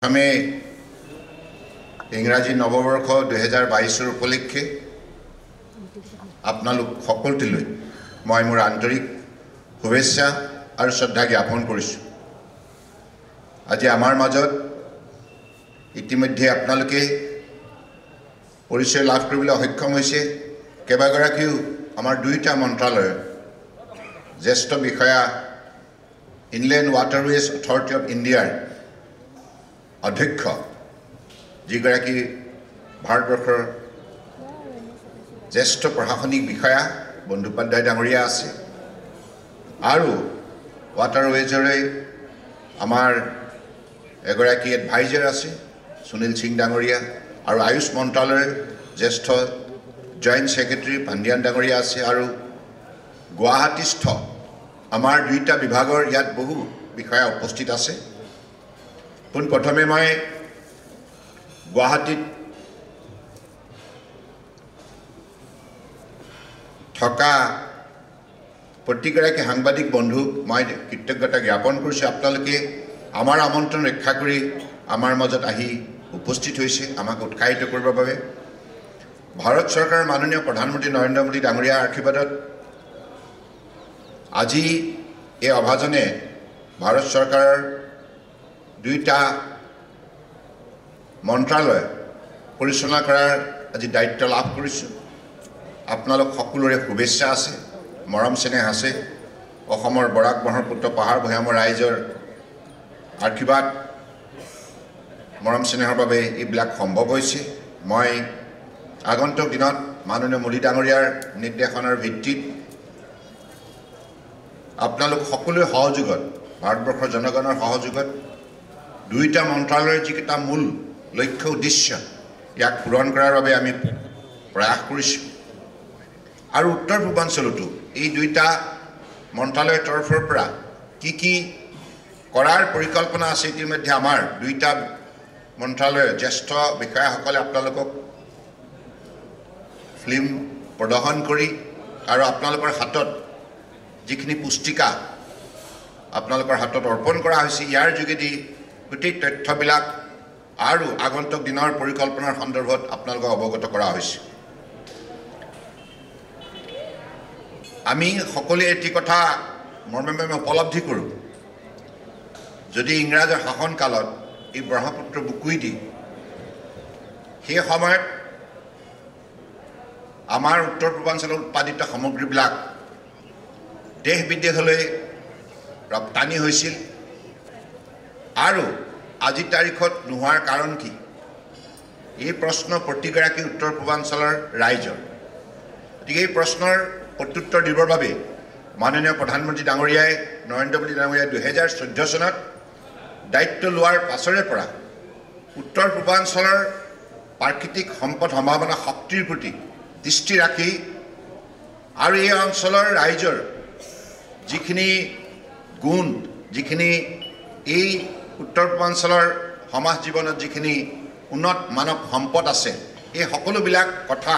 আমি ইংৰাজী নৱবৰ্ষ 2022 উপলক্ষে আপোনালোক সকলোলৈ মই মোৰ আন্তৰিক শুভেচ্ছা আৰু শ্ৰদ্ধা জ্ঞাপন কৰিছোঁ। আজি আমাৰ মাজত ইতিমধ্যে আপোনালোকে পৰিচয় লাভ কৰিবলৈ সক্ষম হৈছে। কেইবাগৰাকীও আমাৰ দুইটা মন্ত্ৰালয়ৰ জ্যেষ্ঠ বিষয়া ইনলেণ্ড ৱাটাৰৱেজ অথৰিটি অফ ইণ্ডিয়াৰ অধ্যক্ষ যিগৰাকী ভাৰতবৰ্ষৰ জ্যেষ্ঠ প্ৰশাসনিক বিষয়া বন্দ্যোপাধ্যায় ডাঙৰীয়া আছে আৰু ৱাটাৰৱেজৰে আমাৰ এগৰাকী এডভাইজাৰ আছে সুনীল সিং ডাঙৰীয়া আৰু আয়ুষ মন্ত্ৰালয়ৰ জ্যেষ্ঠ জইণ্ট ছেক্ৰেটাৰী পাণ্ডিয়ান ডাঙৰীয়া আছে আৰু গুৱাহাটীস্থ আমাৰ দুইটা বিভাগৰ ইয়াত বহু বিষয়া উপস্থিত আছে। পোনপ্ৰথমে মই গুৱাহাটীত থকা প্ৰতিগৰাকী সাংবাদিক বন্ধুক মই কৃতজ্ঞতা জ্ঞাপন কৰিছোঁ। আপোনালোকে আমাৰ আমন্ত্ৰণ ৰক্ষা কৰি আমাৰ মাজত আহি উপস্থিত হৈছে আমাক উৎসাহিত কৰিবৰ বাবে। ভাৰত চৰকাৰৰ মাননীয় প্ৰধানমন্ত্ৰী নৰেন্দ্ৰ মোদী ডাঙৰীয়াৰ আশীৰ্বাদত আজি এই অভাজনে ভাৰত চৰকাৰৰ দুইটা মন্ত্ৰালয় পৰিচালনা কৰাৰ আজি দায়িত্ব লাভ কৰিছোঁ। আপোনালোক সকলোৰে শুভেচ্ছা আছে, মৰম চেনেহ আছে। অসমৰ বৰাক ব্ৰহ্মপুত্ৰ পাহাৰ ভৈয়ামৰ ৰাইজৰ আশীৰ্বাদ মৰম চেনেহৰ বাবে এইবিলাক সম্ভৱ হৈছে। মই আগন্তুক দিনত মাননীয় মোদী ডাঙৰীয়াৰ নিৰ্দেশনাৰ ভিত্তিত আপোনালোক সকলোৰে সহযোগত ভাৰতবৰ্ষৰ জনগণৰ সহযোগত দুইটা মন্ত্ৰালয়ৰ যিকেইটা মূল লক্ষ্য উদ্দেশ্য ইয়াক পূৰণ কৰাৰ বাবে আমি প্ৰয়াস কৰিছোঁ। আৰু উত্তৰ পূৰ্বাঞ্চলতো এই দুইটা মন্ত্ৰালয়ৰ তৰফৰ পৰা কি কৰাৰ পৰিকল্পনা আছে ইতিমধ্যে আমাৰ দুইটা মন্ত্ৰালয়ৰ জ্যেষ্ঠ বিষয়াসকলে আপোনালোকক ফিল্ম প্ৰদৰ্শন কৰি আৰু আপোনালোকৰ হাতত যিখিনি পুস্তিকা আপোনালোকৰ হাতত অৰ্পণ কৰা হৈছে ইয়াৰ যোগেদি গোটেই তথ্যবিলাক আৰু আগন্তুক দিনৰ পৰিকল্পনাৰ সন্দৰ্ভত আপোনালোকক অৱগত কৰা হৈছে। আমি সকলোৱে এটি কথা মৰ্মে উপলব্ধি কৰোঁ, যদি ইংৰাজৰ শাসনকালত এই ব্ৰহ্মপুত্ৰ বুকুই দি সেই সময়ত আমাৰ উত্তৰ পূৰ্বাঞ্চলত উৎপাদিত সামগ্ৰীবিলাক দেশ বিদেশলৈ ৰপ্তানি হৈছিল আৰু আজিৰ তাৰিখত নোহোৱাৰ কাৰণ কি? এই প্ৰশ্ন প্ৰতিগৰাকী উত্তৰ পূৰ্বাঞ্চলৰ ৰাইজৰ। গতিকে এই প্ৰশ্নৰ প্ৰত্যুত্তৰ দিবৰ বাবে মাননীয় প্ৰধানমন্ত্ৰী ডাঙৰীয়াই নৰেন্দ্ৰ মোদী ডাঙৰীয়াই 2014 চনত দায়িত্ব লোৱাৰ পাছৰে পৰা উত্তৰ পূৰ্বাঞ্চলৰ প্ৰাকৃতিক সম্পদ সম্ভাৱনা শক্তিৰ প্ৰতি দৃষ্টি ৰাখি আৰু এই অঞ্চলৰ ৰাইজৰ যিখিনি গুণ, যিখিনি এই উত্তৰ পূৰ্বাঞ্চলৰ সমাজ জীৱনত যিখিনি উন্নত মানৱ সম্পদ আছে এই সকলোবিলাক কথা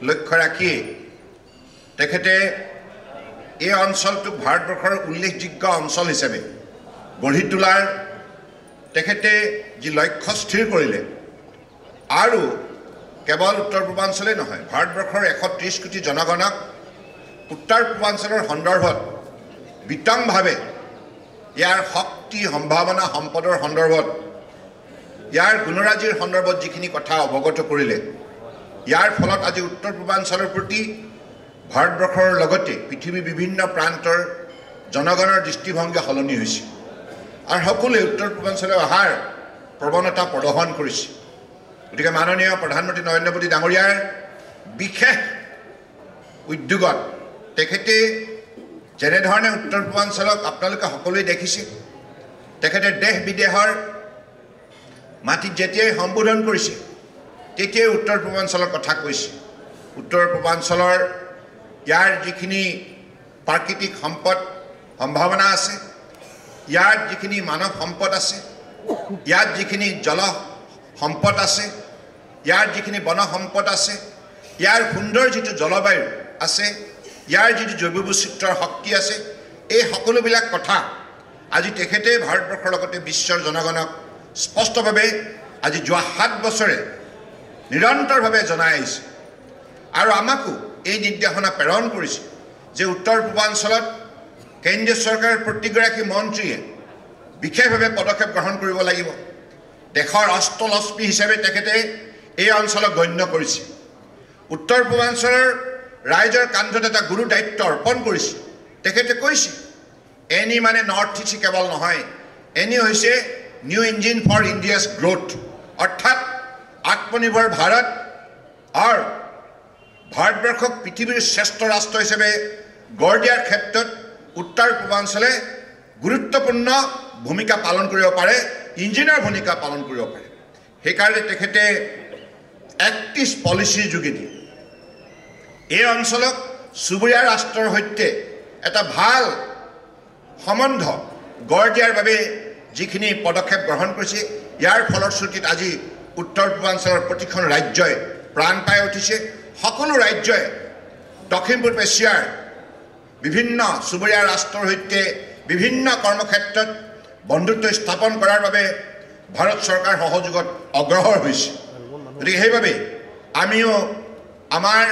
লক্ষ্য ৰাখিয়ে তেখেতে এই অঞ্চলটোক ভাৰতবৰ্ষৰ উল্লেখযোগ্য অঞ্চল হিচাপে গঢ়ি তোলাৰ তেখেতে যি লক্ষ্য স্থিৰ কৰিলে আৰু কেৱল উত্তৰ পূৰ্বাঞ্চলেই নহয় ভাৰতবৰ্ষৰ 130 কোটি জনগণক উত্তৰ পূৰ্বাঞ্চলৰ সন্দৰ্ভত বিতংভাৱে ইয়াৰ শক্তি সম্ভাৱনা সম্পদৰ সন্দৰ্ভত ইয়াৰ গুণৰাজিৰ সন্দৰ্ভত যিখিনি কথা অৱগত কৰিলে ইয়াৰ ফলত আজি উত্তৰ পূৰ্বাঞ্চলৰ প্ৰতি ভাৰতবৰ্ষৰ লগতে পৃথিৱীৰ বিভিন্ন প্ৰান্তৰ জনগণৰ দৃষ্টিভংগী সলনি হৈছে আৰু সকলোৱে উত্তৰ পূৰ্বাঞ্চললৈ অহাৰ প্ৰৱণতা প্ৰদৰ্শন কৰিছে। গতিকে মাননীয় প্ৰধানমন্ত্ৰী নৰেন্দ্ৰ মোদী ডাঙৰীয়াৰ বিশেষ উদ্যোগত তেখেতে যেনেধৰণে উত্তৰ পূৰ্বাঞ্চলক আপোনালোকে সকলোৱে দেখিছে, তেখেতে দেশ বিদেশৰ মাটিত যেতিয়াই সম্বোধন কৰিছে তেতিয়াই উত্তৰ পূৰ্বাঞ্চলৰ কথা কৈছে। উত্তৰ পূৰ্বাঞ্চলৰ ইয়াৰ যিখিনি প্ৰাকৃতিক সম্পদ সম্ভাৱনা আছে, ইয়াৰ যিখিনি মানৱ সম্পদ আছে, ইয়াত যিখিনি জল সম্পদ আছে, ইয়াৰ যিখিনি বন সম্পদ আছে, ইয়াৰ সুন্দৰ যিটো জলবায়ু আছে, ইয়াৰ যিটো জৈৱ বৈচিত্ৰ্যৰ শক্তি আছে, এই সকলোবিলাক কথা আজি তেখেতে ভাৰতবৰ্ষৰ লগতে বিশ্বৰ জনগণক স্পষ্টভাৱে আজি যোৱা 7 বছৰে নিৰন্তৰভাৱে জনাই আহিছে আৰু আমাকো এই নিৰ্দেশনা প্ৰেৰণ কৰিছে যে উত্তৰ পূৰ্বাঞ্চলত কেন্দ্ৰীয় চৰকাৰৰ প্ৰতিগৰাকী মন্ত্ৰীয়ে বিশেষভাৱে পদক্ষেপ গ্ৰহণ কৰিব লাগিব দেশৰ অষ্টলক্ষ্মী হিচাপে তেখেতে এই অঞ্চলক গণ্য কৰিছে উত্তৰ পূৰ্বাঞ্চলৰ ৰাইজৰ কান্ধত এটা গুৰু দায়িত্ব অৰ্পণ কৰিছে তেখেতে কৈছে এনি মানে নৰ্থ ইষ্ট কেৱল নহয় এনি হৈছে new engine for India's growth অৰ্থাৎ আত্মনিৰ্ভৰ ভাৰত আৰু ভাৰতবৰ্ষক পৃথিৱীৰ শ্ৰেষ্ঠ ৰাষ্ট্ৰ হিচাপে গঢ় দিয়াৰ ক্ষেত্ৰত উত্তৰ পূৰ্বাঞ্চলে গুৰুত্বপূৰ্ণ ভূমিকা পালন কৰিব পাৰে ইঞ্জিনিয়াৰ ভূমিকা পালন কৰিব পাৰে সেইকাৰণে তেখেতে এক্টিভ পলিচিৰ যোগেদি এই অঞ্চলক চুবুৰীয়া ৰাষ্ট্ৰৰ সৈতে এটা ভাল সম্বন্ধ গঢ় দিয়াৰ বাবে যিখিনি পদক্ষেপ গ্ৰহণ কৰিছে ইয়াৰ ফলশ্ৰুতিত আজি উত্তৰ পূৰ্বাঞ্চলৰ প্ৰতিখন ৰাজ্যই প্ৰাণ পাই উঠিছে সকলো ৰাজ্যই দক্ষিণ পূব এছিয়াৰ বিভিন্ন চুবুৰীয়া ৰাষ্ট্ৰৰ সৈতে বিভিন্ন কৰ্মক্ষেত্ৰত বন্ধুত্ব স্থাপন কৰাৰ বাবে ভাৰত চৰকাৰ সহযোগত অগ্ৰসৰ হৈছে গতিকে সেইবাবে আমিও আমাৰ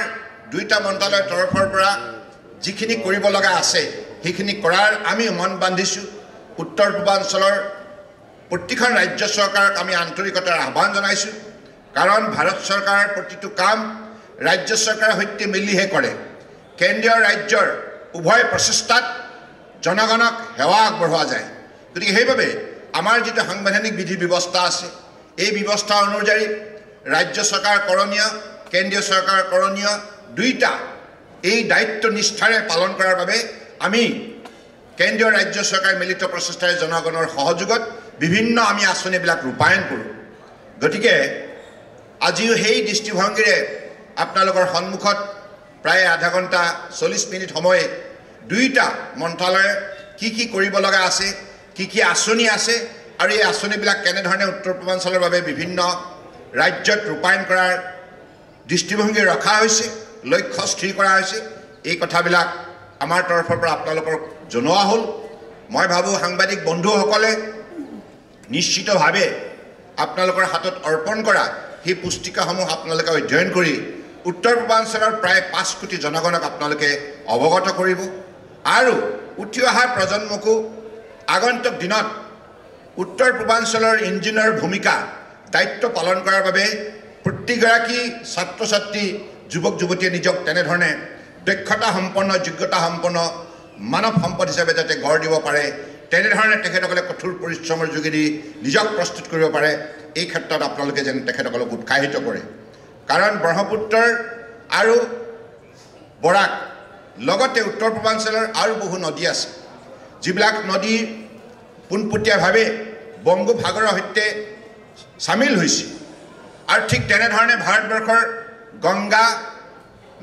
দুইটা মন্ত্ৰালয়ৰ তৰফৰ পৰা যিখিনি কৰিব লগা আছে সেইখিনি কৰাৰ আমি মন বান্ধিছোঁ উত্তৰ পূৰ্বাঞ্চলৰ প্ৰতিখন ৰাজ্য চৰকাৰক আমি আন্তৰিকতাৰ আহ্বান জনাইছোঁ কাৰণ ভাৰত চৰকাৰৰ প্ৰতিটো কাম ৰাজ্য চৰকাৰৰ সৈতে মিলিহে কৰে কেন্দ্ৰীয় ৰাজ্যৰ উভয় প্ৰচেষ্টাত জনগণক সেৱা আগবঢ়োৱা যায় গতিকে সেইবাবে আমাৰ যিটো সাংবিধানিক বিধি ব্যৱস্থা আছে এই ব্যৱস্থা অনুযায়ী ৰাজ্য চৰকাৰ কৰণীয় কেন্দ্ৰীয় চৰকাৰ কৰণীয় দুইটা এই দায়িত্ব নিষ্ঠাৰে পালন কৰাৰ বাবে আমি কেন্দ্ৰীয় ৰাজ্য চৰকাৰ মিলিত প্ৰচেষ্টাৰে জনগণৰ সহযোগত বিভিন্ন আমি আঁচনিবিলাক ৰূপায়ণ কৰোঁ গতিকে আজিও সেই দৃষ্টিভংগীৰে আপোনালোকৰ সন্মুখত প্ৰায় আধা ঘণ্টা 40 মিনিট সময় দুইটা মন্ত্ৰালয়ে কি কৰিব লগা আছে কি আঁচনি আছে আৰু এই আঁচনিবিলাক কেনেধৰণে উত্তৰ পূৰ্বাঞ্চলৰ বাবে বিভিন্ন ৰাজ্যত ৰূপায়ণ কৰাৰ দৃষ্টিভংগী ৰখা হৈছে লক্ষ্য স্থিৰ কৰা হৈছে এই কথাবিলাক আমাৰ তৰফৰ পৰা আপোনালোকক জনোৱা হ'ল মই ভাবোঁ সাংবাদিক বন্ধুসকলে নিশ্চিতভাৱে আপোনালোকৰ হাতত অৰ্পণ কৰা সেই পুস্তিকাসমূহ আপোনালোকে অধ্যয়ন কৰি উত্তৰ পূৰ্বাঞ্চলৰ প্ৰায় 5 কোটি জনগণক আপোনালোকে অৱগত কৰিব আৰু উঠি অহা প্ৰজন্মকো আগন্তুক দিনত উত্তৰ পূৰ্বাঞ্চলৰ ইঞ্জিনিয়াৰ ভূমিকা দায়িত্ব পালন কৰাৰ বাবে প্ৰতিগৰাকী ছাত্ৰ ছাত্ৰী যুৱক যুৱতীয়ে নিজক তেনেধৰণে দক্ষতা সম্পন্ন যোগ্যতা সম্পন্ন মানৱ সম্পদ হিচাপে যাতে গঢ় দিব পাৰে তেনেধৰণে তেখেতসকলে কঠোৰ পৰিশ্ৰমৰ যোগেদি নিজক প্ৰস্তুত কৰিব পাৰে এই ক্ষেত্ৰত আপোনালোকে যেন তেখেতসকলক উৎসাহিত কৰে কাৰণ ব্ৰহ্মপুত্ৰৰ আৰু বৰাক লগতে উত্তৰ পূৰ্বাঞ্চলৰ আৰু বহু নদী আছে যিবিলাক নদী পোনপটীয়াভাৱে বংগোপসাগৰৰ সৈতে চামিল হৈছে আৰু ঠিক তেনেধৰণে ভাৰতবৰ্ষৰ Ganga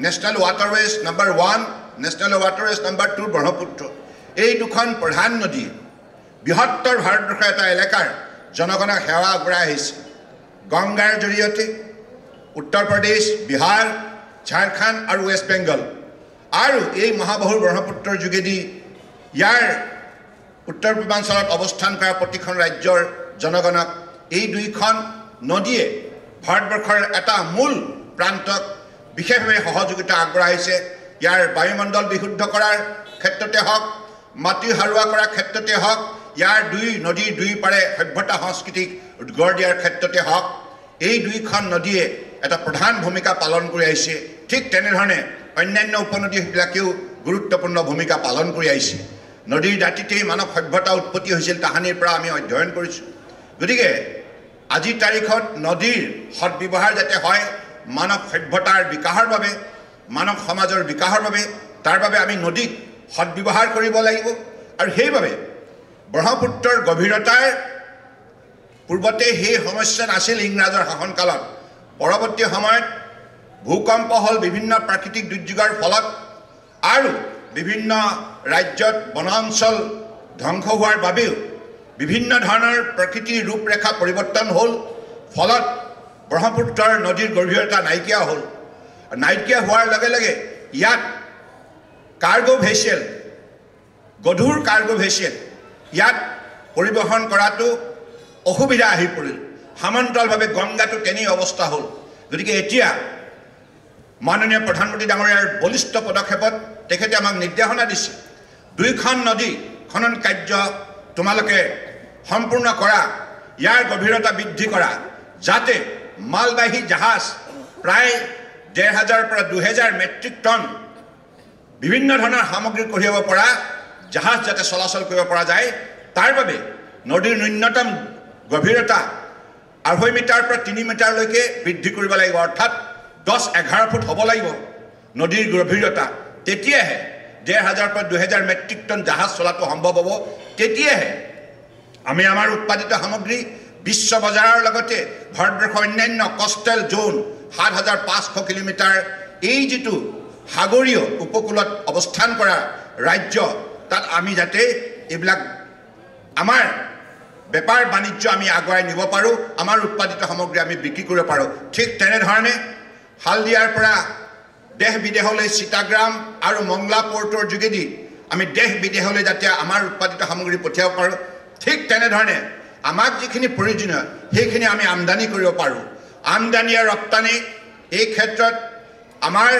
national waterways number 1 national waterways number 2 Brahmaputra এই দুখন প্ৰধান নদী বৃহত্তৰ ভাৰতবৰ্ষৰ এটা এলেকাৰ জনগণক সেৱা আগবঢ়াই আহিছে গংগাৰ জৰিয়তে উত্তৰ প্ৰদেশ বিহাৰ ঝাৰখণ্ড আৰু ৱেষ্ট বেংগল আৰু এই মহাবাহুৰ ব্ৰহ্মপুত্ৰৰ যোগেদি ইয়াৰ উত্তৰ পূৰ্বাঞ্চলত অৱস্থান কৰা প্ৰতিখন ৰাজ্যৰ জনগণক এই দুইখন নদীয়ে ভাৰতবৰ্ষৰ এটা মূল প্ৰান্তক বিশেষভাৱে সহযোগিতা আগবঢ়াইছে ইয়াৰ বায়ুমণ্ডল বিশুদ্ধ কৰাৰ ক্ষেত্ৰতে হওক মাটি সাৰুৱা কৰাৰ ক্ষেত্ৰতে হওক ইয়াৰ নদীৰ দুই পাৰে সভ্যতা সংস্কৃতিক গঢ় দিয়াৰ ক্ষেত্ৰতে হওক এই দুইখন নদীয়ে এটা প্ৰধান ভূমিকা পালন কৰি আহিছে ঠিক তেনেধৰণে অন্যান্য উপনদীবিলাকেও গুৰুত্বপূৰ্ণ ভূমিকা পালন কৰি আহিছে নদীৰ দাঁতিতেই মানৱ সভ্যতা উৎপত্তি হৈছিল তাহানিৰ পৰা আমি অধ্যয়ন কৰিছোঁ গতিকে আজিৰ তাৰিখত নদীৰ সদ্ব্যৱহাৰ যাতে হয় মানৱ সভ্যতাৰ বিকাশৰ বাবে মানৱ সমাজৰ বিকাশৰ বাবে তাৰ বাবে আমি নদীক সদ্ব্যৱহাৰ কৰিব লাগিব আৰু সেইবাবে ব্ৰহ্মপুত্ৰৰ গভীৰতাৰ পূৰ্বতে সেই সমস্যা নাছিল ইংৰাজৰ শাসনকালত পৰৱৰ্তী সময়ত ভূকম্প হ'ল বিভিন্ন প্ৰাকৃতিক দুৰ্যোগৰ ফলত আৰু বিভিন্ন ৰাজ্যত বনাঞ্চল ধ্বংস হোৱাৰ বাবেও বিভিন্ন ধৰণৰ প্ৰকৃতিৰ ৰূপৰেখা পৰিৱৰ্তন হ'ল ফলত ব্ৰহ্মপুত্ৰৰ নদীৰ গভীৰতা নাইকিয়া হ'ল নাইকিয়া হোৱাৰ লগে লগে ইয়াত কাৰ্গো ভেছেল গধুৰ কাৰ্গো ভেছেল ইয়াত পৰিবহণ কৰাটো অসুবিধা আহি পৰিল সমান্তৰালভাৱে গংগাটো তেনে অৱস্থা হ'ল গতিকে এতিয়া মাননীয় প্ৰধানমন্ত্ৰী ডাঙৰীয়াৰ বলিষ্ঠ পদক্ষেপত তেখেতে আমাক নিৰ্দেশনা দিছে দুইখন নদী খনন কাৰ্য তোমালোকে সম্পূৰ্ণ কৰা ইয়াৰ গভীৰতা বৃদ্ধি কৰা যাতে মালবাহী জাহাজ প্ৰায় ১,৫০০ পৰা ২,০০০ মেট্ৰিক টন বিভিন্ন ধৰণৰ সামগ্ৰী কঢ়িয়াব পৰা জাহাজ যাতে চলাচল কৰিব পৰা যায় তাৰ বাবে নদীৰ ন্যূনতম গভীৰতা ২.৫ মিটাৰ পৰা ৩ মিটাৰলৈকে বৃদ্ধি কৰিব লাগিব অৰ্থাৎ ১০-১১ ফুট হ'ব লাগিব নদীৰ গভীৰতা তেতিয়াহে ১,৫০০ পৰা ২,০০০ মেট্ৰিক টন জাহাজ চলাটো সম্ভৱ হ'ব তেতিয়াহে আমি আমাৰ উৎপাদিত সামগ্ৰী বিশ্ব বজাৰৰ লগতে ভাৰতবৰ্ষৰ অন্যান্য কোষ্টেল জোন ৭৫০০ কিলোমিটাৰ এই যিটো সাগৰীয় উপকূলত অৱস্থান কৰা ৰাজ্য তাত আমি যাতে এইবিলাক আমাৰ বেপাৰ বাণিজ্য আমি আগুৱাই নিব পাৰোঁ আমাৰ উৎপাদিত সামগ্ৰী আমি বিক্ৰী কৰিব পাৰোঁ ঠিক তেনেধৰণে হালদিয়াৰ পৰা দেশ বিদেশলৈ চিটাগ্ৰাম আৰু মংলা পোৰ্টৰ যোগেদি আমি দেশ বিদেশলৈ যাতে আমাৰ উৎপাদিত সামগ্ৰী পঠিয়াব পাৰোঁ ঠিক তেনেধৰণে আমাক যিখিনি প্ৰয়োজনীয় সেইখিনি আমি আমদানি কৰিব পাৰোঁ আমদানি আৰু ৰপ্তানি এই ক্ষেত্ৰত আমাৰ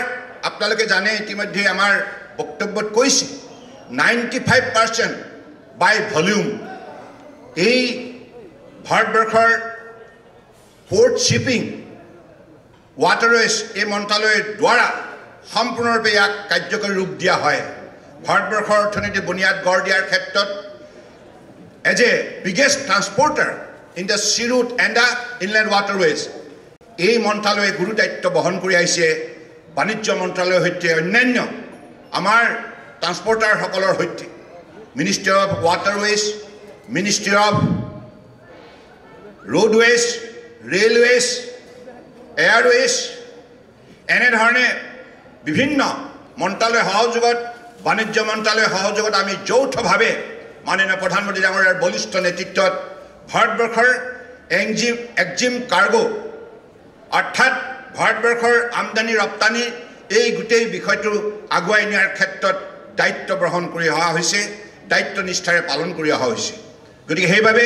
আপোনালোকে জানে ইতিমধ্যে আমাৰ বক্তব্যত কৈছে 95% বাই ভলিউম এই ভাৰতবৰ্ষৰ পোৰ্ট শ্বিপিং ৱাটাৰৱেজ এই মন্ত্ৰালয়ৰ দ্বাৰা সম্পূৰ্ণৰূপে ইয়াক কাৰ্যকৰী ৰূপ দিয়া হয় ভাৰতবৰ্ষৰ অৰ্থনীতি বুনিয়াদ গঢ় দিয়াৰ ক্ষেত্ৰত as a biggest transporter in the sea route and the inland waterways এই মন্ত্ৰালয়ে গুৰু দায়িত্ব বহন কৰি আহিছে বাণিজ্য মন্ত্ৰালয়ৰ সৈতে অন্যান্য আমাৰ ট্ৰান্সপৰ্টাৰসকলৰ সৈতে ministry of waterways ministry of roadways railways Airways এনেধৰণে বিভিন্ন মন্ত্ৰালয়ৰ সহযোগত বাণিজ্য মন্ত্ৰালয়ৰ সহযোগত আমি যৌথভাৱে মাননীয় প্ৰধানমন্ত্ৰী ডাঙৰীয়াৰ বলিষ্ঠ নেতৃত্বত ভাৰতবৰ্ষৰ এক্সিম কাৰ্গো অৰ্থাৎ ভাৰতবৰ্ষৰ আমদানি ৰপ্তানি এই গোটেই বিষয়টো আগুৱাই নিয়াৰ ক্ষেত্ৰত দায়িত্ব গ্ৰহণ কৰি অহা হৈছে দায়িত্ব নিষ্ঠাৰে পালন কৰি অহা হৈছে গতিকে সেইবাবে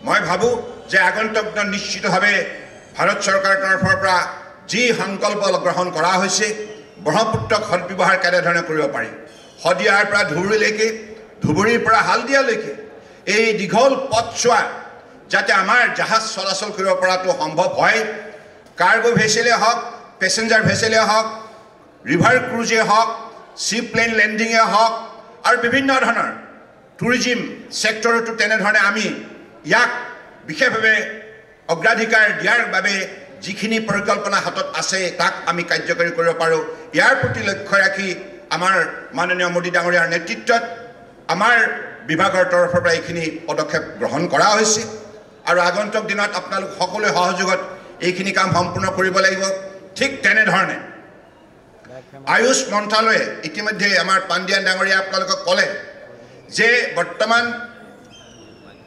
মই ভাবোঁ যে আগন্তুক নিশ্চিতভাৱে ভাৰত চৰকাৰৰ তৰফৰ পৰা যি সংকল্প গ্ৰহণ কৰা হৈছে ব্ৰহ্মপুত্ৰক সদব্যৱহাৰ কেনেধৰণে কৰিব পাৰি শদিয়াৰ পৰা ধুবুৰীলৈকে ধুবুৰীৰ পৰা হালদিয়ালৈকে এই দীঘল পথছোৱা যাতে আমাৰ জাহাজ চলাচল কৰিব পৰাটো সম্ভৱ হয় কাৰ্গো ভেছেলে হওক পেছেঞ্জাৰ ভেছেলে হওক ৰিভাৰ ক্ৰুজে হওক চি প্লেন লেণ্ডিঙে হওক আৰু বিভিন্ন ধৰণৰ টুৰিজিম ছেক্টৰতো তেনেধৰণে আমি ইয়াক বিশেষভাৱে অগ্ৰাধিকাৰ দিয়াৰ বাবে যিখিনি পৰিকল্পনা হাতত আছে তাক আমি কাৰ্যকৰী কৰিব পাৰোঁ ইয়াৰ প্ৰতি লক্ষ্য ৰাখি আমাৰ মাননীয় মোদী ডাঙৰীয়াৰ নেতৃত্বত আমাৰ বিভাগৰ তৰফৰ পৰা এইখিনি পদক্ষেপ গ্ৰহণ কৰা হৈছে আৰু আগন্তুক দিনত আপোনালোক সকলোৱে সহযোগত এইখিনি কাম সম্পূৰ্ণ কৰিব লাগিব ঠিক তেনেধৰণে আয়ুষ মন্ত্ৰালয়ে ইতিমধ্যে আমাৰ পাণ্ডিয়ান ডাঙৰীয়া আপোনালোকক ক'লে যে বৰ্তমান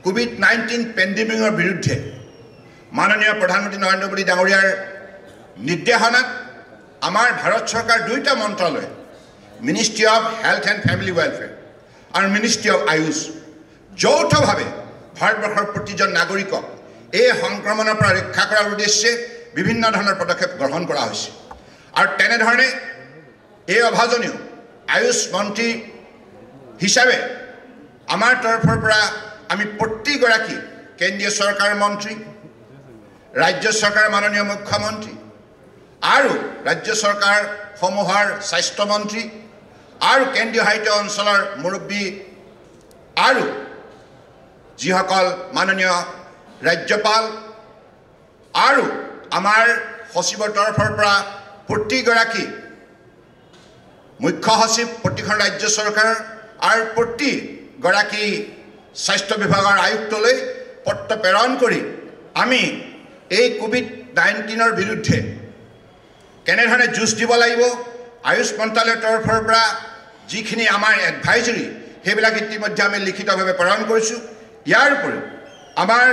কোভিড-19 পেণ্ডেমিকৰ বিৰুদ্ধে মাননীয় প্ৰধানমন্ত্ৰী নৰেন্দ্ৰ মোদী ডাঙৰীয়াৰ নিৰ্দেশনাত আমাৰ ভাৰত চৰকাৰ দুইটা মন্ত্ৰালয় ministry of health and family welfare আৰু মিনিষ্ট্ৰী অফ আয়ুষ যৌথভাৱে ভাৰতবৰ্ষৰ প্ৰতিজন নাগৰিকক এই সংক্ৰমণৰ পৰা ৰক্ষা কৰাৰ উদ্দেশ্যে বিভিন্ন ধৰণৰ পদক্ষেপ গ্ৰহণ কৰা হৈছে আৰু তেনেধৰণে এই অভাজনীয় আয়ুষ মন্ত্ৰী হিচাপে আমাৰ তৰফৰ পৰা আমি প্ৰতিগৰাকী কেন্দ্ৰীয় চৰকাৰৰ মন্ত্ৰী ৰাজ্য চৰকাৰৰ মাননীয় মুখ্যমন্ত্ৰী আৰু ৰাজ্য চৰকাৰসমূহৰ স্বাস্থ্যমন্ত্ৰী আৰু কেন্দ্ৰীয় সাহিত্য অঞ্চলৰ মুৰব্বী আৰু যিসকল মাননীয় ৰাজ্যপাল আৰু আমাৰ সচিবৰ তৰফৰ পৰা প্ৰতিগৰাকী মুখ্য সচিব প্ৰতিখন ৰাজ্য চৰকাৰৰ আৰু প্ৰতিগৰাকী স্বাস্থ্য বিভাগৰ আয়ুক্তলৈ পত্ৰ প্ৰেৰণ কৰি আমি এই কোভিড-19ৰ বিৰুদ্ধে কেনেধৰণে যুঁজ দিব লাগিব আয়ুষ মন্ত্ৰালয়ৰ তৰফৰ পৰা যিখিনি আমাৰ এডভাইজৰী সেইবিলাক ইতিমধ্যে আমি লিখিতভাৱে প্ৰেৰণ কৰিছোঁ ইয়াৰ উপৰিও আমাৰ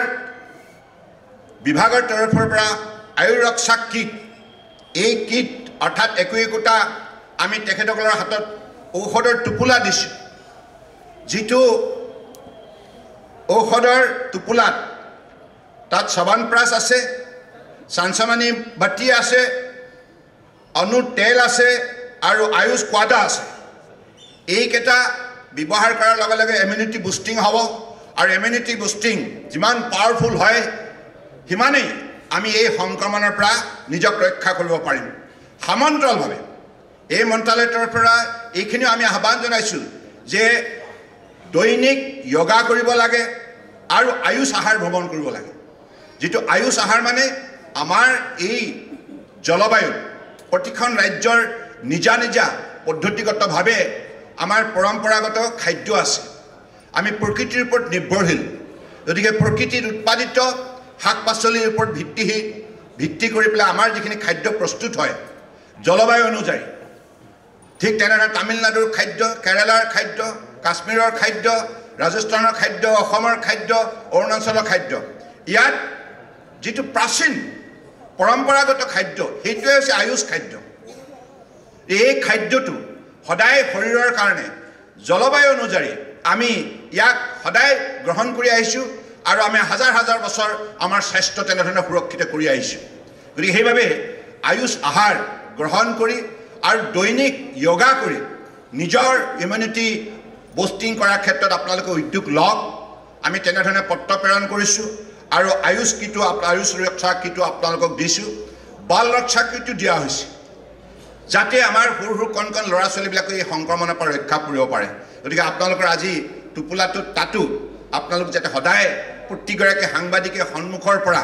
বিভাগৰ তৰফৰ পৰা আয়ুৰক্ষা কিট এই কিট অৰ্থাৎ একোটা আমি তেখেতসকলৰ হাতত ঔষধৰ টোপোলা দিছোঁ যিটো ঔষধৰ টোপোলাত তাত চৱনপ্ৰাচ আছে, চানচামানি বাতি আছে, অনু তেল আছে আৰু আয়ুষ কোৱাটা আছে। এইকেইটা ব্যৱহাৰ কৰাৰ লগে লগে ইমিউনিটি বুষ্টিং হ'ব আৰু ইমিউনিটি বুষ্টিং যিমান পাৱাৰফুল হয় সিমানেই আমি এই সংক্ৰমণৰ পৰা নিজক ৰক্ষা কৰিব পাৰিম। সমান্তৰালভাৱে এই মন্ত্ৰালয়ৰ পৰা এইখিনিও আমি আহ্বান জনাইছোঁ যে দৈনিক যোগা কৰিব লাগে আৰু আয়ুষ আহাৰ ভ্ৰমণ কৰিব লাগে। যেটো আয়ুষ আহাৰ মানে আমাৰ এই জলবায়ু প্ৰতিখন ৰাজ্যৰ নিজা নিজা পদ্ধতিগতভাৱে আমাৰ পৰম্পৰাগত খাদ্য আছে। আমি প্ৰকৃতিৰ ওপৰত নিৰ্ভৰশীল, গতিকে প্ৰকৃতিত উৎপাদিত শাক পাচলিৰ ওপৰত ভিত্তি কৰি পেলাই আমাৰ যিখিনি খাদ্য প্ৰস্তুত হয় জলবায়ু অনুযায়ী, ঠিক তেনেদৰে তামিলনাডুৰ খাদ্য, কেৰালাৰ খাদ্য, কাশ্মীৰৰ খাদ্য, ৰাজস্থানৰ খাদ্য, অসমৰ খাদ্য, অৰুণাচলৰ খাদ্য, ইয়াত যিটো প্ৰাচীন পৰম্পৰাগত খাদ্য সেইটোৱে হৈছে আয়ুষ খাদ্য। এই খাদ্যটো সদায় শৰীৰৰ কাৰণে জলবায়ু অনুযায়ী আমি ইয়াক সদায় গ্ৰহণ কৰি আহিছোঁ আৰু আমি হাজাৰ হাজাৰ বছৰ আমাৰ স্বাস্থ্য তেনেধৰণে সুৰক্ষিত কৰি আহিছোঁ। গতিকে সেইবাবে আয়ুষ আহাৰ গ্ৰহণ কৰি আৰু দৈনিক যোগা কৰি নিজৰ ইমিউনিটি বুষ্টিং কৰাৰ ক্ষেত্ৰত আপোনালোকে উদ্যোগ লওক। আমি তেনেধৰণে পত্ৰ প্ৰেৰণ কৰিছোঁ আৰু আয়ুষ কিটো আয়ুষ ৰক্ষা কিটো আপোনালোকক দিছোঁ, বাল ৰক্ষা কিটো দিয়া হৈছে যাতে আমাৰ সৰু সৰু কণ কণ ল'ৰা ছোৱালীবিলাকে এই সংক্ৰমণৰ পৰা ৰক্ষা কৰিব পাৰে। গতিকে আপোনালোকৰ আজি টোপোলাটোত তাতো আপোনালোক যাতে সদায় প্ৰতিগৰাকী সাংবাদিকে সন্মুখৰ পৰা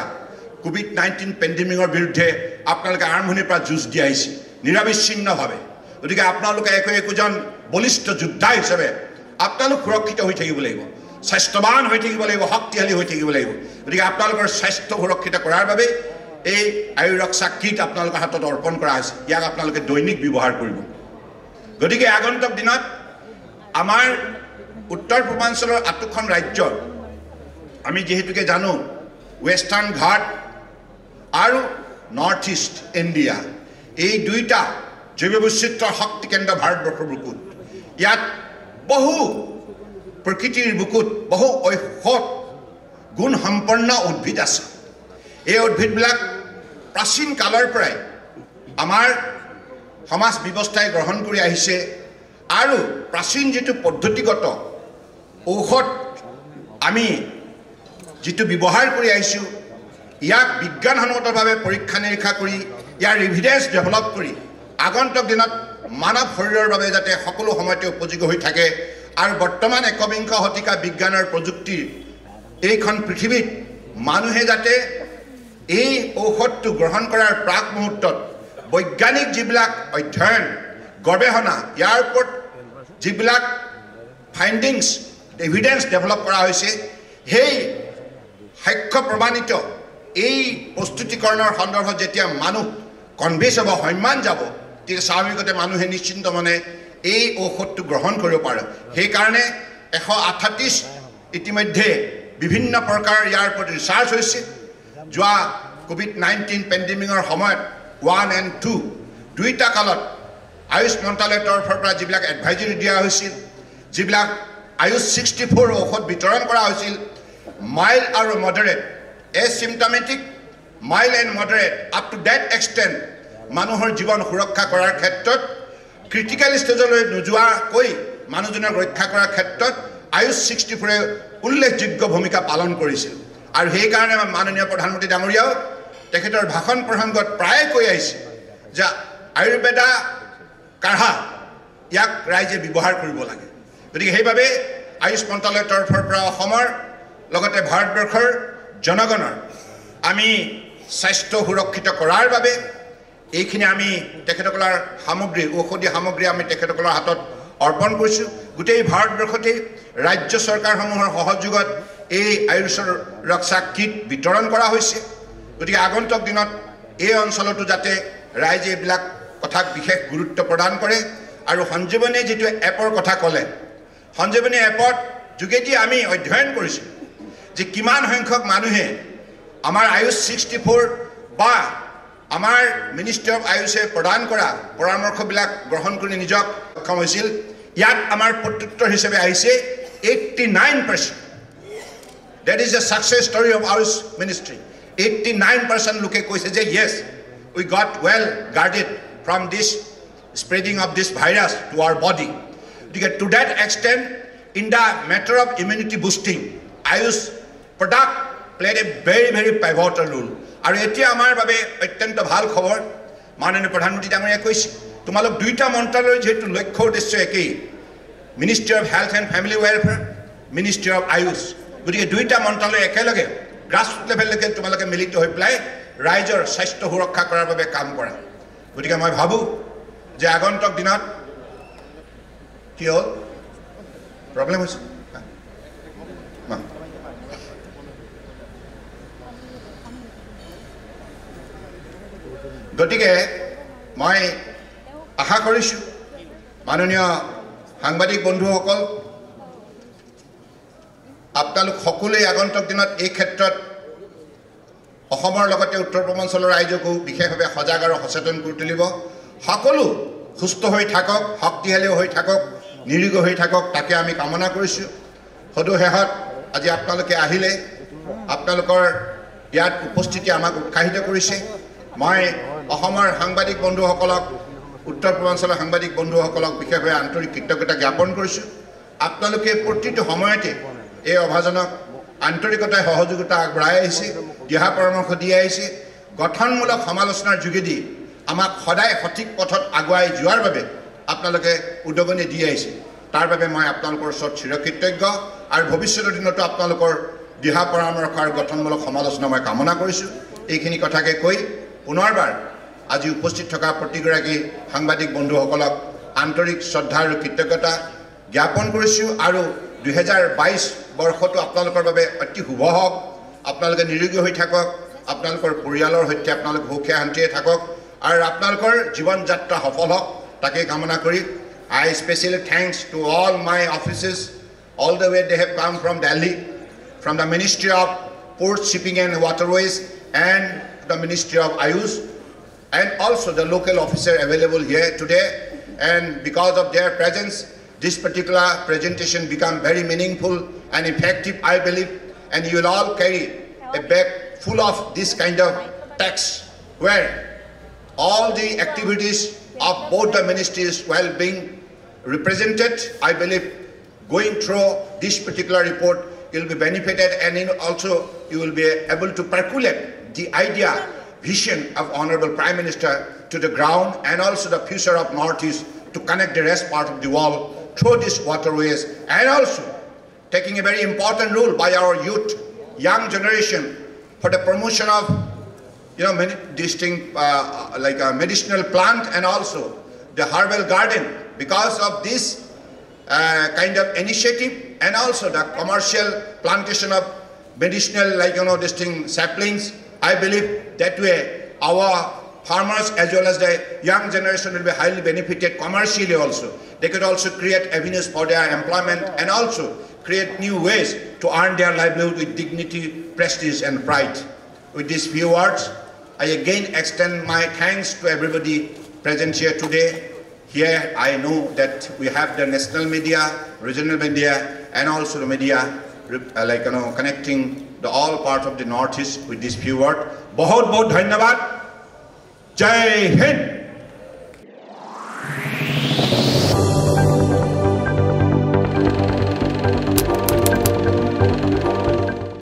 কোভিড-19 পেণ্ডেমিকৰ বিৰুদ্ধে আপোনালোকে আৰম্ভণিৰ পৰা যুঁজ দি আহিছে নিৰবিচ্ছিন্নভাৱে। গতিকে আপোনালোকে একোজন বলিষ্ঠ যোদ্ধা হিচাপে আপোনালোক সুৰক্ষিত হৈ থাকিব লাগিব, স্বাস্থ্যৱান হৈ থাকিব লাগিব, শক্তিশালী হৈ থাকিব লাগিব। গতিকে আপোনালোকৰ স্বাস্থ্য সুৰক্ষিত কৰাৰ বাবে এই আয়ুষ ৰক্ষা কিট আপোনালোকৰ হাতত অৰ্পণ কৰা হৈছে, ইয়াক আপোনালোকে দৈনিক ব্যৱহাৰ কৰিব। গতিকে আগন্তুক দিনত আমাৰ উত্তৰ পূৰ্বাঞ্চলৰ আটাইখন ৰাজ্যৰ আমি যিহেতুকে জানো ৱেষ্টাৰ্ণ ঘাট আৰু নৰ্থ ইষ্ট ইণ্ডিয়া এই দুইটা জৈৱ বৈচিত্ৰ্যৰ শক্তি কেন্দ্ৰ ভাৰতবৰ্ষৰ বুকুত। ইয়াত বহু প্ৰকৃতিৰ বুকুত বহু ঔষধ গুণসম্পন্ন উদ্ভিদ আছে। এই উদ্ভিদবিলাক প্ৰাচীন কালৰ পৰাই আমাৰ সমাজ ব্যৱস্থাই গ্ৰহণ কৰি আহিছে আৰু প্ৰাচীন যিটো পদ্ধতিগত ঔষধ আমি যিটো ব্যৱহাৰ কৰি আহিছোঁ ইয়াক বিজ্ঞানসন্মতভাৱে পৰীক্ষা নিৰীক্ষা কৰি ইয়াৰ এভিডেন্স ডেভেলপ কৰি আগন্তুক দিনত মানৱ শৰীৰৰ বাবে যাতে সকলো সময়তে উপযোগী হৈ থাকে আৰু বৰ্তমান একবিংশ শতিকা বিজ্ঞানৰ প্ৰযুক্তিৰ এইখন পৃথিৱীত মানুহে যাতে এই ঔষধটো গ্ৰহণ কৰাৰ প্ৰাক মুহূৰ্তত বৈজ্ঞানিক যিবিলাক অধ্যয়ন গৱেষণা ইয়াৰ ওপৰত যিবিলাক ফাইণ্ডিংছ এভিডেন্স ডেভেলপ কৰা হৈছে সেই সাক্ষ্য প্ৰমাণিত এই প্ৰস্তুতিকৰণৰ সন্দৰ্ভত যেতিয়া মানুহ কনভিন্স হ'ব, সন্মান যাব, তেতিয়া স্বাভাৱিকতে মানুহে নিশ্চিন্ত মনে এই ঔষধটো গ্ৰহণ কৰিব পাৰে। সেইকাৰণে 138 ইতিমধ্যে বিভিন্ন প্ৰকাৰৰ ইয়াৰ ওপৰত ৰিচাৰ্চ হৈছে। যোৱা কোভিড-19 পেণ্ডেমিকৰ সময়ত 1 and 2 দুইটা কালত আয়ুষ মন্ত্ৰালয়ৰ তৰফৰ পৰা যিবিলাক এডভাইজৰী দিয়া হৈছিল, যিবিলাক আয়ুষ 64 ঔষধ বিতৰণ কৰা হৈছিল, মাইল্ড আৰু moderate, asymptomatic, mild and moderate up to date extent মানুহৰ জীৱন সুৰক্ষা কৰাৰ ক্ষেত্ৰত ক্ৰিটিকেল ষ্টেজলৈ নোযোৱাকৈ মানুহজনক ৰক্ষা কৰাৰ ক্ষেত্ৰত আয়ুষ 64 উল্লেখযোগ্য ভূমিকা পালন কৰিছিল। আৰু সেইকাৰণে মাননীয় প্ৰধানমন্ত্ৰী ডাঙৰীয়াও তেখেতৰ ভাষণ প্ৰসংগত প্ৰায়ে কৈ আহিছে যে আয়ুৰ্বেদা কাঢ়া ইয়াক ৰাইজে ব্যৱহাৰ কৰিব লাগে। গতিকে সেইবাবে আয়ুষ মন্ত্ৰালয়ৰ তৰফৰ পৰা অসমৰ লগতে ভাৰতবৰ্ষৰ জনগণৰ আমি স্বাস্থ্য সুৰক্ষিত কৰাৰ বাবে এইখিনি আমি তেখেতসকলৰ সামগ্ৰী ঔষধি সামগ্ৰী আমি তেখেতসকলৰ হাতত অৰ্পণ কৰিছোঁ। গোটেই ভাৰতবৰ্ষতে ৰাজ্য চৰকাৰসমূহৰ সহযোগত এই আয়ুষ ৰক্ষা কিট বিতৰণ কৰা হৈছে। গতিকে আগন্তুক দিনত এই অঞ্চলতো যাতে ৰাইজে এইবিলাক কথাক বিশেষ গুৰুত্ব প্ৰদান কৰে আৰু সঞ্জীৱনী যিটো এপৰ কথা ক'লে, সঞ্জীৱনী এপৰ যোগেদি আমি অধ্যয়ন কৰিছোঁ যে কিমান সংখ্যক মানুহে আমাৰ আয়ুষ 64 বা আমাৰ মিনিষ্ট্ৰী অফ আয়ুষে প্ৰদান কৰা পৰামৰ্শবিলাক গ্ৰহণ কৰি নিজক সক্ষম হৈছিল। ইয়াত আমাৰ প্ৰত্যুত্তৰ হিচাপে আহিছে 89%। That is the success story of our ministry. 89% look say yes, we got well guarded from this spreading of this virus to our body. To that extent, in the matter of immunity boosting, Ayush product played a very, very pivotal role. And etia amar babe otyonto bhal khobor manoniya pradhan mantri dangoriya koise tumalok duita montralor jehetu lokkho udeshyo ekei, Ministry of Health and Family Welfare, Ministry of Ayush, gotike duita montralor ekeloge grassroots level leke tumaloke milito hoi pelai raijor swasthyo surakha korar babe kaam kora. Gotike moi bhabu je agontok dinot ki hol problem hoise গতিকে মই আশা কৰিছো মাননীয় সাংবাদিক বন্ধুসকল আপোনালোক সকলোৱে আগন্তুক দিনত এই ক্ষেত্ৰত অসমৰ লগতে উত্তৰ পূৰ্বাঞ্চলৰ ৰাজ্যকো বিশেষভাৱে সজাগ আৰু সচেতন কৰি তুলিব সকলো সুস্থ হৈ থাকক শক্তিশালী হৈ থাকক নিৰোগ হৈ থাকক তাকে আমি কামনা কৰিছো হদো হেহত আজি আপোনালোকে আহিলে আপোনালোকৰ ইয়াত উপস্থিতি আমাক উৎসাহিত কৰিছে মই অসমৰ সাংবাদিক বন্ধুসকলক উত্তৰ পূৰ্বাঞ্চলৰ সাংবাদিক বন্ধুসকলক বিশেষভাৱে আন্তৰিক কৃতজ্ঞতা জ্ঞাপন কৰিছো আপোনালোকে প্ৰতিটো সময়তে এই অভাজনক আন্তৰিকতাই সহযোগিতা আগবঢ়াই আহিছে দিহা পৰামৰ্শ দি আহিছে গঠনমূলক সমালোচনাৰ যোগেদি আমাক সদায় সঠিক পথত আগুৱাই যোৱাৰ বাবে আপোনালোকে উদগনি দি আহিছে তাৰ বাবে মই আপোনালোকৰ ওচৰত চিৰকৃতজ্ঞ আৰু ভৱিষ্যতৰ দিনতো আপোনালোকৰ দিহা পৰামৰ্শ আৰু গঠনমূলক সমালোচনা মই কামনা কৰিছো এইখিনি কথাকে কৈ পুনৰবাৰ আজি উপস্থিত থকা প্ৰতিগৰাকী সাংবাদিক বন্ধুসকলক আন্তৰিক শ্ৰদ্ধা আৰু কৃতজ্ঞতা জ্ঞাপন কৰিছো আৰু 2022 বৰ্ষটো আপোনালোকৰ বাবে অতি শুভ হওক আপোনালোকে নিৰোগী হৈ থাকক আপোনালোকৰ পৰিয়ালৰ সৈতে আপোনালোক সুখে শান্তিৰে থাকক আৰু আপোনালোকৰ জীৱন যাত্ৰা সফল হওক তাকে কামনা কৰি I especially thanks to all my offices all the way they have come from Delhi from the Ministry of Port Shipping and Waterways and the Ministry of Ayush and also the local officer available here today, and because of their presence this particular presentation become very meaningful and effective I believe, and you will all carry a bag full of this kind of text where all the activities of both the ministries while being represented. I believe going through this particular report you will be benefited, and also you will be able to percolate the idea, vision of Honorable Prime Minister to the ground, and also the future of Northeast to connect the rest part of the world through these waterways, and also taking a very important role by our youth, young generation for the promotion of many distinct like a medicinal plant and also the herbal garden. Because of this kind of initiative and also the commercial plantation of medicinal distinct saplings, I believe that way our farmers as well as the young generation will be highly benefited commercially also. They could also create avenues for their employment and also create new ways to earn their livelihood with dignity, prestige and pride. With these few words, I again extend my thanks to everybody present here today. Here I know that we have the national media, regional media and also the media connecting the all part of the Northeast with this few words. बहुत बहुत धन्यवाद. जय हिंद.